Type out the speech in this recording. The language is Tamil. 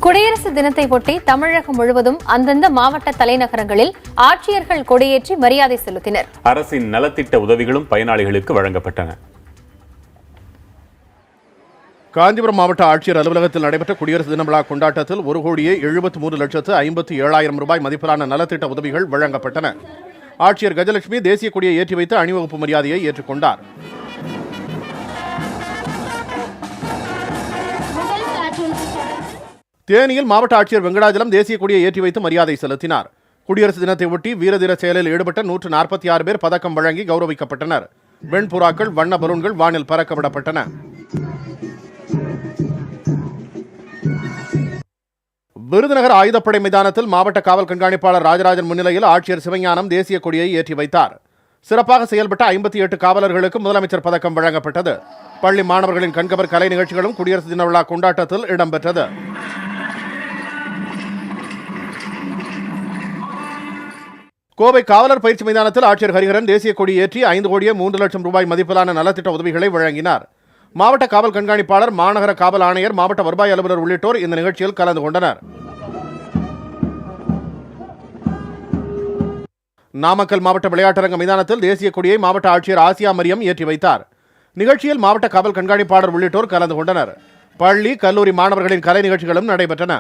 குடியரசு தினத்தை ஒட்டி தமிழகம் முழுவதும் அந்தந்த மாவட்ட தலைநகரங்களில் ஆட்சியர்கள் கொடியேற்றி மரியாதை செலுத்தினர். அரசின் நலத்திட்ட உதவிகளும் பயனாளிகளுக்கு வழங்கப்பட்டன. காஞ்சிபுரம் மாவட்ட ஆட்சியர் அலுவலகத்தில் நடைபெற்ற குடியரசு தின விழா கொண்டாட்டத்தில் 1,73,57,000 ரூபாய் மதிப்பிலான நலத்திட்ட உதவிகள் வழங்கப்பட்டன. ஆட்சியர் கஜலட்சுமி தேசிய கொடியை ஏற்றி வைத்து அணிவகுப்பு மரியாதையை ஏற்றுக்கொண்டார். தேனியில் மாவட்ட ஆட்சியர் வெங்கடாஜலம் தேசிய கொடியை ஏற்றி வைத்து மரியாதை செலுத்தினார். குடியரசு தினத்தை ஒட்டி வீரதீர செயலில் ஈடுபட்ட 146 பேர் பதக்கம் வழங்கி கௌரவிக்கப்பட்டனர். வெண்புறாக்கள், வண்ண பலூன்கள் வானில் பறக்க விடப்பட்டன. விருதுநகர் ஆயுதப்படை மைதானத்தில் மாவட்ட காவல் கண்காணிப்பாளர் ராஜராஜன் முன்னிலையில் ஆட்சியர் சிவஞானம் தேசிய கொடியை ஏற்றி வைத்தார். சிறப்பாக செயல்பட்ட 58 காவலர்களுக்கு முதலமைச்சர் பதக்கம் வழங்கப்பட்டது. பள்ளி மாணவர்களின் கண்கவர் கலை நிகழ்ச்சிகளும் குடியரசு தின விழா கொண்டாட்டத்தில் இடம்பெற்றது. கோவை காவலர் பயிற்சி மைதானத்தில் ஆட்சியர் ஹரிஹரன் தேசிய கொடி ஏற்றி 5,03,00,000 ரூபாய் மதிப்பிலான நலத்திட்ட உதவிகளை வழங்கினார். மாவட்ட காவல் கண்காணிப்பாளர், மாநகர காவல் ஆணையர், மாவட்ட வருவாய் அலுவலர் உள்ளிட்டோர் இந்த நிகழ்ச்சியில் கலந்து கொண்டனர். நாமக்கல் மாவட்ட விளையாட்டரங்க மைதானத்தில் தேசிய கொடியை மாவட்ட ஆட்சியர் ஆசியா மரியம் ஏற்றி வைத்தார். நிகழ்ச்சியில் மாவட்ட காவல் கண்காணிப்பாளர் உள்ளிட்டோர் கலந்து கொண்டனர். பள்ளி, கல்லூரி மாணவர்களின் கலை நிகழ்ச்சிகளும் நடைபெற்றன.